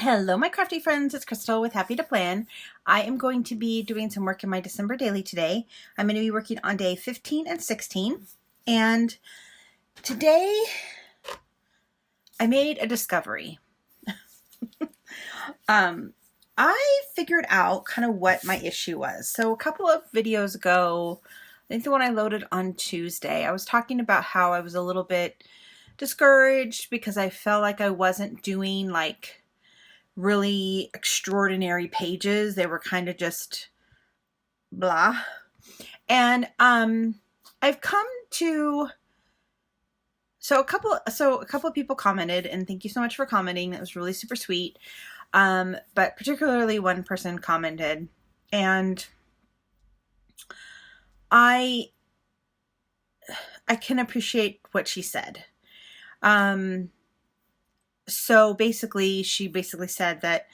Hello my crafty friends, it's Crystal with Happy to Plan. I am going to be doing some work in my December daily today. I'm going to be working on day 15 and 16, and today I made a discovery. I figured out kind of what my issue was. So a couple of videos ago, I think the one I loaded on Tuesday, I was talking about how I was a little bit discouraged because I felt like I wasn't doing like really extraordinary pages. They were kind of just blah. And I've come to a couple of people commented, and thank you so much for commenting. That was really super sweet. But particularly one person commented, and I can appreciate what she said. So basically, she said that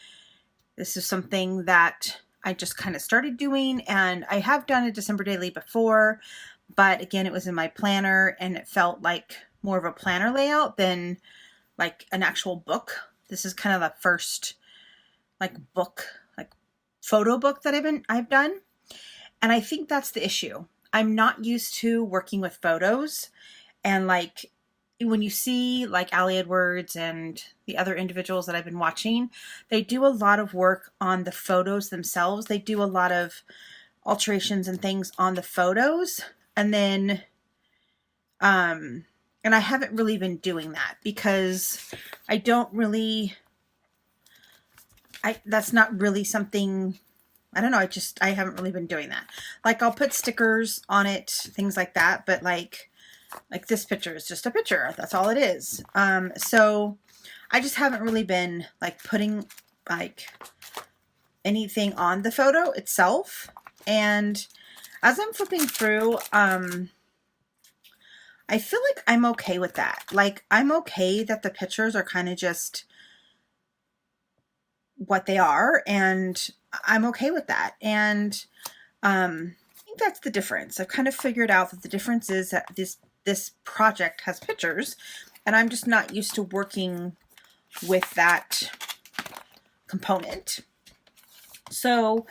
this is something that I just kind of started doing, and I have done a December daily before, but again, it was in my planner, and it felt like more of a planner layout than like an actual book. This is kind of the first like book, like photo book that I've done. And I think that's the issue. I'm not used to working with photos, and like when you see like Ali Edwards and the other individuals that I've been watching, they do a lot of work on the photos themselves. They do a lot of alterations and things on the photos. And then, and I haven't really been doing that because I don't really, that's not really something, I don't know. I haven't really been doing that. Like I'll put stickers on it, things like that. But like this picture is just a picture. That's all it is. So I just haven't really been like putting like anything on the photo itself. And as I'm flipping through, I feel like I'm okay with that. Like I'm okay that the pictures are kind of just what they are, and I'm okay with that. And I think that's the difference. I've kind of figured out that the difference is that this project has pictures, and I'm just not used to working with that component. So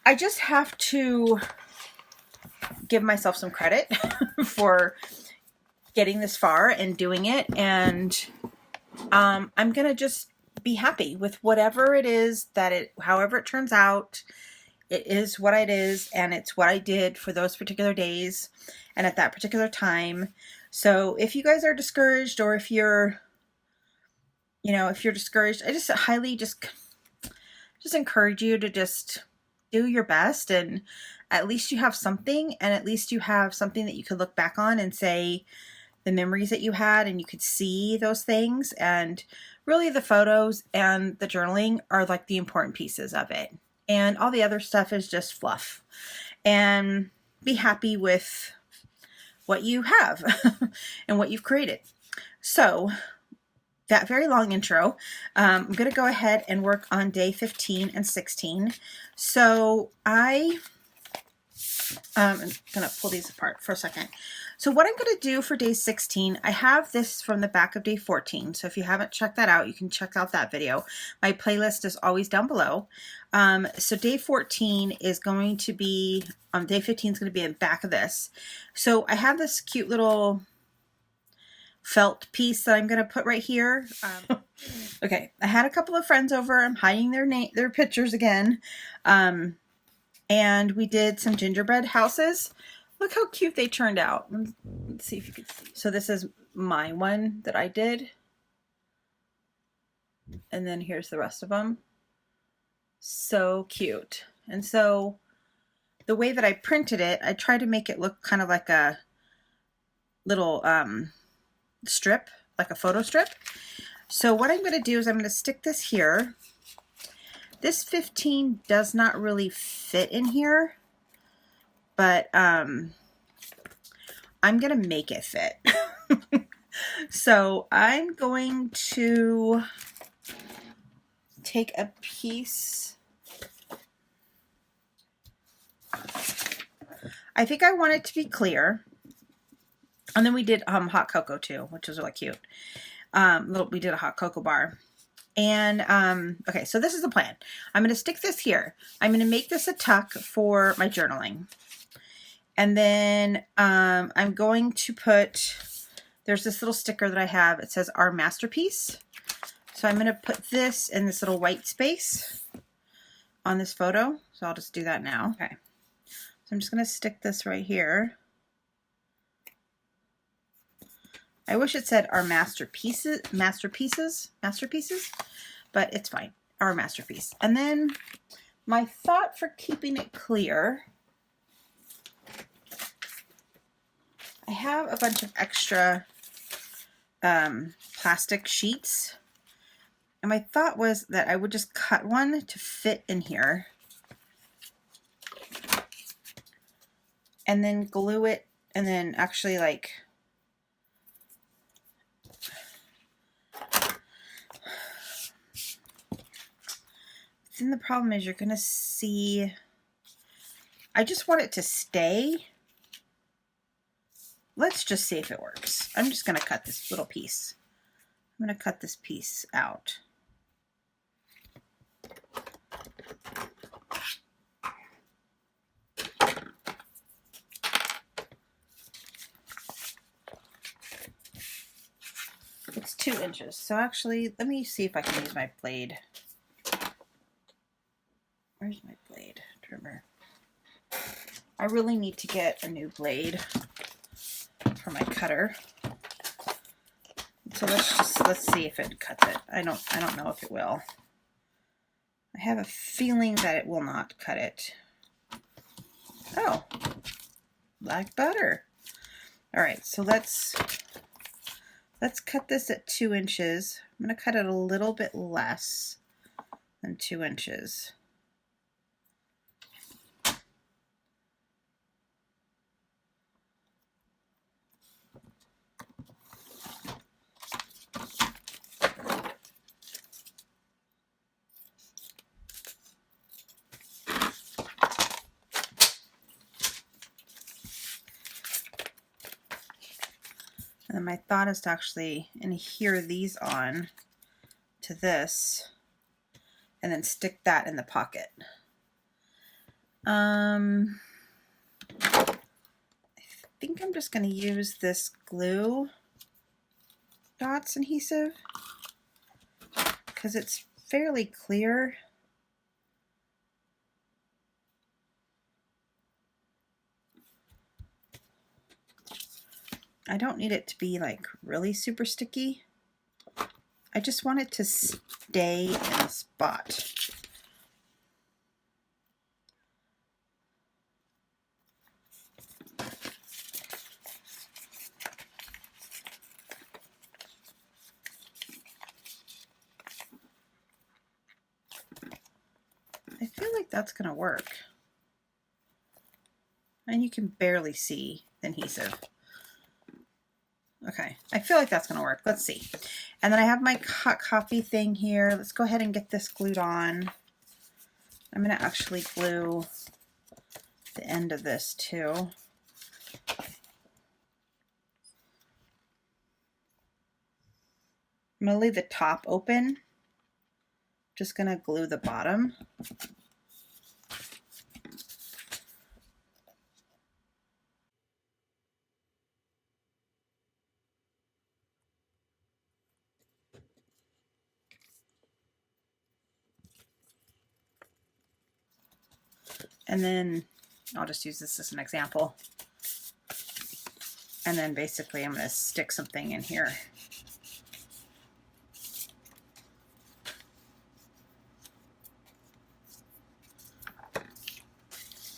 I just have to give myself some credit for getting this far and doing it. And I'm going to just be happy with whatever it is however it turns out. It is what it is, and it's what I did for those particular days and at that particular time. So if you guys are discouraged, or if you're discouraged, I just highly just encourage you to just do your best, and at least you have something, and at least you have something that you could look back on and say the memories that you had, and you could see those things. And really the photos and the journaling are like the important pieces of it. And all the other stuff is just fluff. And be happy with what you have and what you've created. So that very long intro, I'm going to go ahead and work on day 15 and 16. So I'm going to pull these apart for a second. So what I'm going to do for day 16, I have this from the back of day 14. So if you haven't checked that out, you can check out that video. My playlist is always down below. So day 14 is going to be, day 15 is going to be in the back of this. So I have this cute little felt piece that I'm going to put right here. Okay, I had a couple of friends over. I'm hiding their pictures again. And we did some gingerbread houses. Look how cute they turned out. Let's see if you can see. So this is my one that I did. And then here's the rest of them. So cute. And so the way that I printed it, I tried to make it look kind of like a little strip, like a photo strip. So what I'm going to do is I'm going to stick this here. This 15 does not really fit in here, but I'm going to make it fit. So I'm going to take a piece. I think I want it to be clear. And then we did hot cocoa too, which was really cute. We did a hot cocoa bar. And, okay, so this is the plan. I'm going to stick this here. I'm going to make this a tuck for my journaling. And then, I'm going to put, there's this little sticker that I have. It says Our Masterpiece. So I'm going to put this in this little white space on this photo. So I'll just do that now. Okay. So I'm just going to stick this right here. I wish it said Our Masterpieces, but it's fine. Our Masterpiece. And then my thought for keeping it clear, I have a bunch of extra plastic sheets. And my thought was that I would just cut one to fit in here. And then glue it, and then actually like then the problem is you're gonna see, I just want it to stay. Let's just see if it works. I'm just gonna cut this little piece. I'm gonna cut this piece out. It's 2 inches. So actually, let me see if I can use my blade. Where's my blade trimmer? I really need to get a new blade for my cutter. So let's see if it cuts it. I don't know if it will. I have a feeling that it will not cut it. Oh, black butter. All right, so let's cut this at 2 inches. I'm going to cut it a little bit less than 2 inches. And then my thought is to actually adhere these on to this and then stick that in the pocket. I think I'm just going to use this glue dots adhesive because it's fairly clear. I don't need it to be like really super sticky. I just want it to stay in a spot. I feel like that's going to work. And you can barely see the adhesive. Okay, I feel like that's going to work. Let's see. And then I have my hot coffee thing here. Let's go ahead and get this glued on. I'm going to actually glue the end of this too. I'm going to leave the top open. Just going to glue the bottom. And then I'll just use this as an example. And then basically I'm going to stick something in here.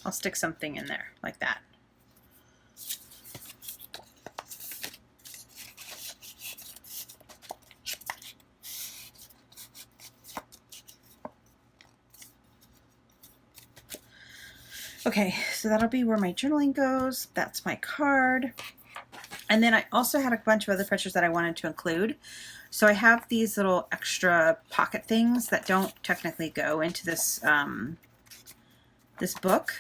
I'll stick something in there like that. Okay, so that'll be where my journaling goes. That's my card. And then I also had a bunch of other pictures that I wanted to include. So I have these little extra pocket things that don't technically go into this this book.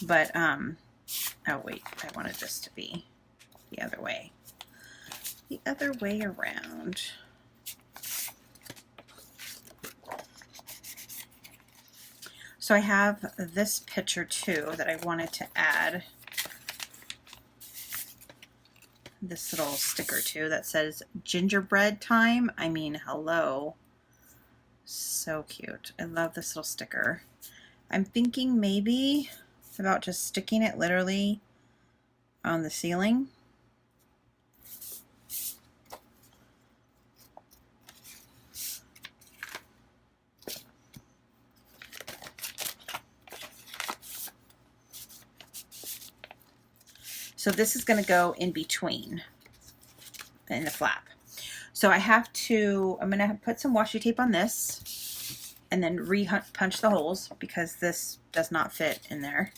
But, oh wait, I wanted this to be the other way. The other way around. So I have this picture too that I wanted to add this little sticker to that says gingerbread time. I mean, hello. So cute. I love this little sticker. I'm thinking maybe about just sticking it literally on the ceiling. So this is going to go in between in the flap. So I'm going to put some washi tape on this and then punch the holes because this does not fit in there.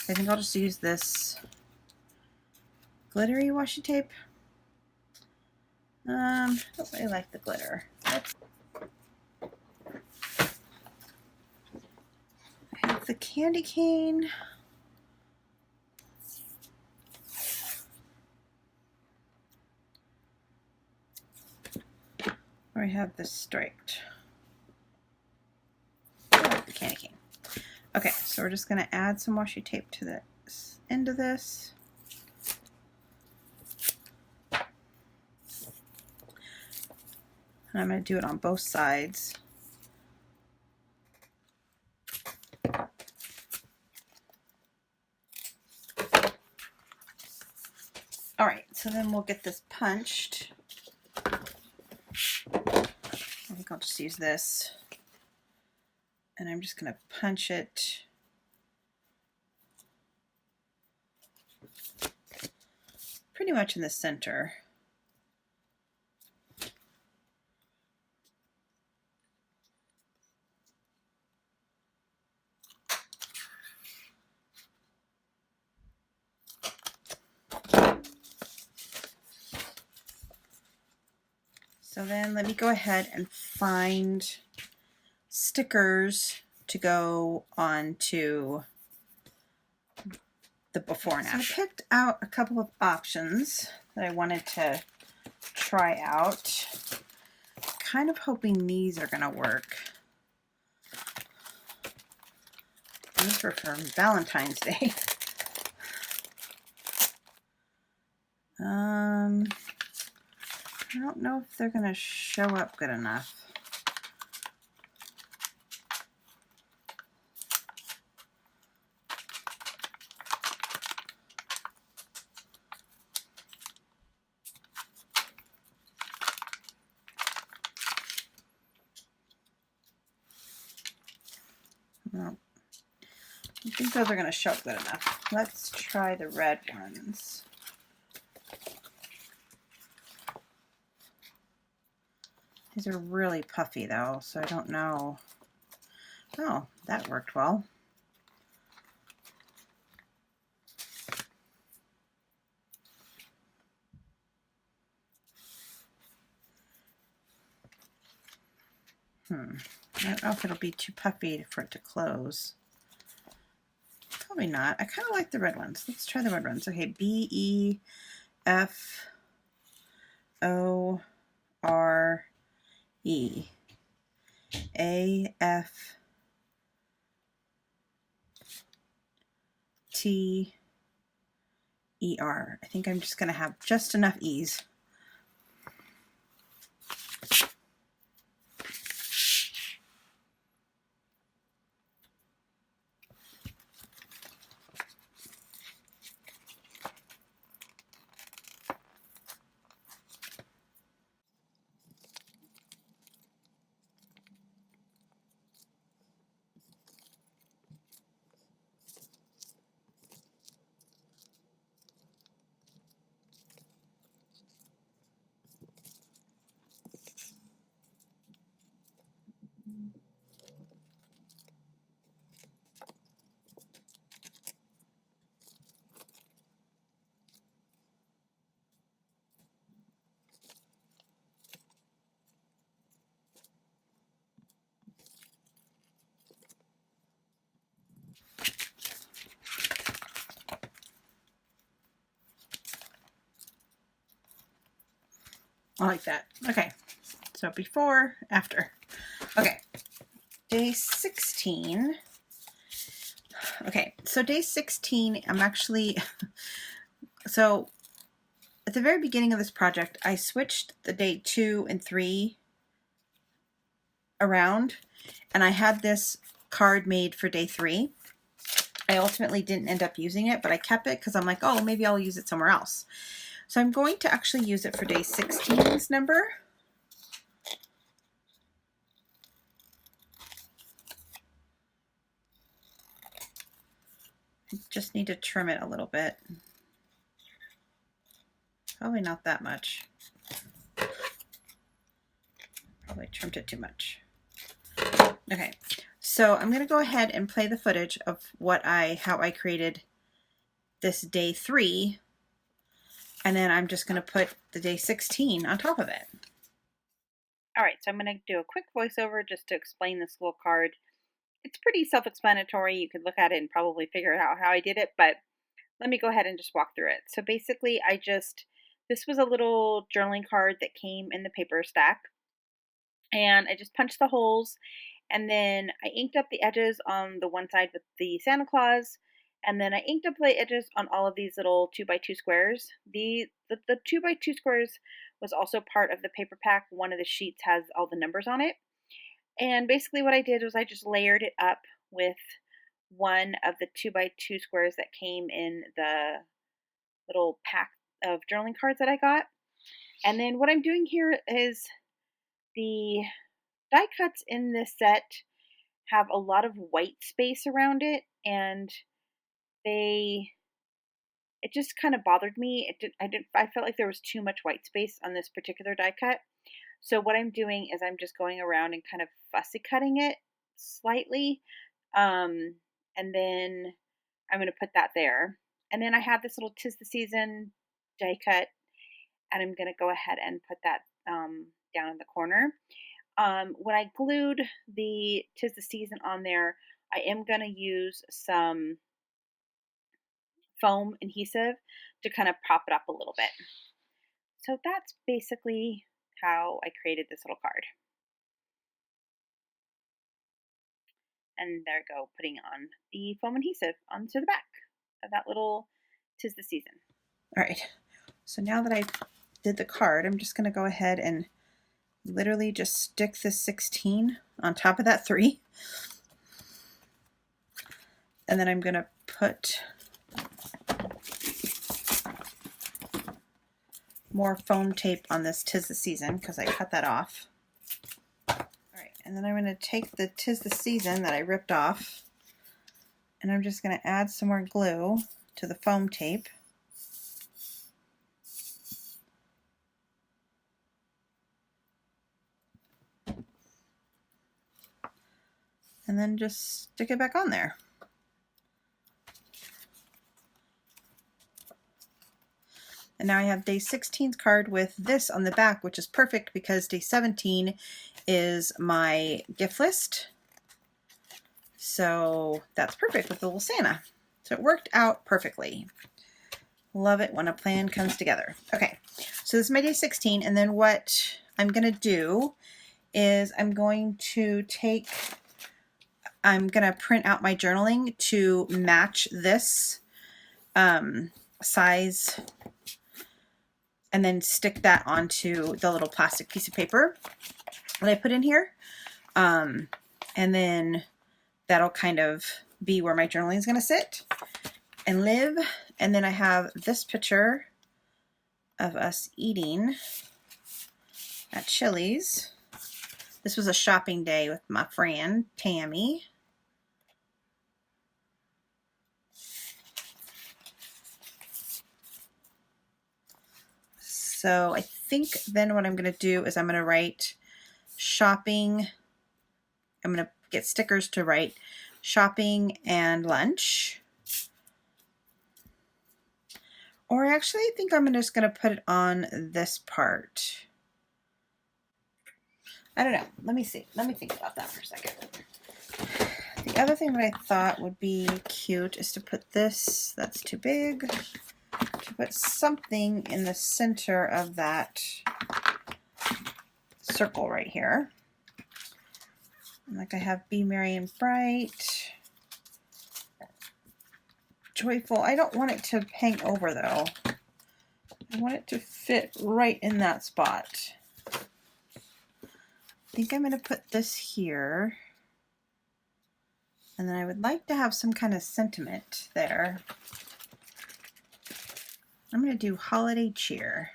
I think I'll just use this glittery washi tape. I don't really like the glitter. I have the candy cane. Or I have this striped. Oh, the candy cane. Okay, so we're just going to add some washi tape to the end of this. And I'm going to do it on both sides. All right, so then we'll get this punched. I think I'll just use this. And I'm just going to punch it pretty much in the center. So then let me go ahead and find stickers to go onto the before and after. So I picked out a couple of options that I wanted to try out. Kind of hoping these are going to work. These were for Valentine's Day. I don't know if they're going to show up good enough. Well, I think those are going to show up good enough. Let's try the red ones. These are really puffy though, so I don't know. Oh, that worked well. I don't know if it'll be too puffy for it to close. Probably not. I kind of like the red ones. Let's try the red ones. Okay, B-E-F-O-R-E. A-F-T-E-R. I think I'm just going to have just enough E's. I like that. Okay, so before, after. Okay, day 16, Okay, so day 16, I'm actually, so at the very beginning of this project, I switched the day 2 and 3 around, and I had this card made for day 3. I ultimately didn't end up using it, but I kept it because I'm like, oh, maybe I'll use it somewhere else. So I'm going to actually use it for day 16's number. I just need to trim it a little bit. Probably not that much. Probably trimmed it too much. Okay, so I'm going to go ahead and play the footage of how I created this day 3, and then I'm just going to put the day 16 on top of it. All right, so I'm going to do a quick voiceover just to explain this little card. It's pretty self-explanatory. You could look at it and probably figure out how I did it, but let me go ahead and just walk through it. So basically, this was a little journaling card that came in the paper stack, and I just punched the holes, and then I inked up the edges on the one side with the Santa Claus, and then I inked up the edges on all of these little 2x2 squares. The 2x2 squares was also part of the paper pack. One of the sheets has all the numbers on it. And basically what I did was I just layered it up with one of the 2x2 squares that came in the little pack of journaling cards that I got. And then what I'm doing here is the die cuts in this set have a lot of white space around it, and it just kind of bothered me. I felt like there was too much white space on this particular die cut. So what I'm doing is I'm just going around and kind of fussy cutting it slightly. And then I'm going to put that there. And then I have this little 'Tis the Season die cut, and I'm going to go ahead and put that down in the corner. When I glued the 'Tis the Season on there, I am going to use some foam adhesive to kind of prop it up a little bit. So that's basically how I created this little card. And there I go, putting on the foam adhesive onto the back of that little 'Tis the Season. All right, so now that I did the card, I'm just gonna go ahead and literally just stick this 16 on top of that 3. And then I'm gonna put more foam tape on this 'Tis the Season because I cut that off. Alright, and then I'm going to take the 'Tis the Season that I ripped off, and I'm just going to add some more glue to the foam tape. And then just stick it back on there. And now I have day 16's card with this on the back, which is perfect because day 17 is my gift list. So that's perfect with the little Santa. So it worked out perfectly. Love it when a plan comes together. Okay, so this is my day 16, and then what I'm going to do is I'm going to print out my journaling to match this size, and then stick that onto the little plastic piece of paper that I put in here. And then that'll kind of be where my journaling is going to sit and live. And then I have this picture of us eating at Chili's. This was a shopping day with my friend Tammy. So I think then what I'm going to do is I'm going to write shopping. I'm going to get stickers to write shopping and lunch. Or actually, I think I'm just going to put it on this part. I don't know. Let me see. Let me think about that for a second. The other thing that I thought would be cute is to put this, that's too big, to put something in the center of that circle right here. And like I have Be Merry and Bright. joyful. I don't want it to hang over though. I want it to fit right in that spot. I think I'm going to put this here. And then I would like to have some kind of sentiment there. I'm going to do holiday cheer.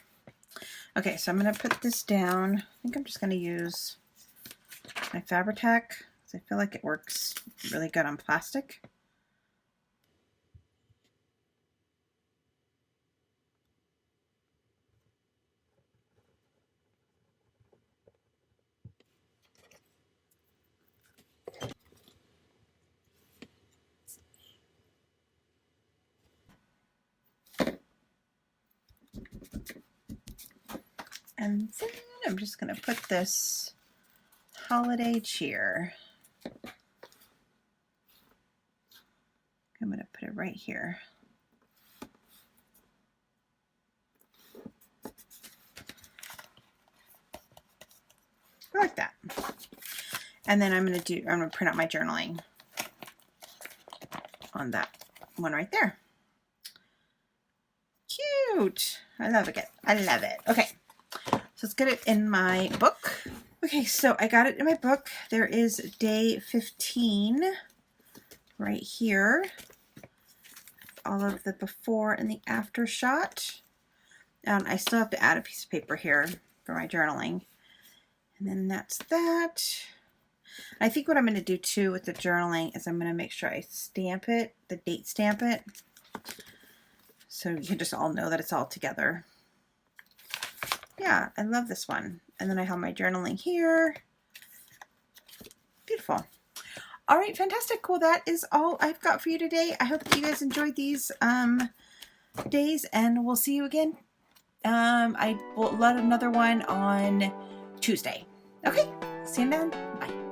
Okay, so I'm going to put this down. I think I'm just going to use my Fabri-Tac because I feel like it works really good on plastic. And then I'm just going to put this holiday cheer. I'm going to put it right here. Like that. And then I'm going to print out my journaling on that one right there. Cute. I love it. I love it. Okay. So let's get it in my book. Okay, so I got it in my book. There is day 15 right here. All of the before and the after shot. I still have to add a piece of paper here for my journaling. And then that's that. I think what I'm going to do too with the journaling is I'm going to make sure I stamp it, the date stamp it. So you can just all know that it's all together. Yeah, I love this one. And then I have my journaling here. Beautiful. All right, fantastic. Well, that is all I've got for you today. I hope that you guys enjoyed these days, and we'll see you again. I will let another one on Tuesday. Okay, see you then. Bye.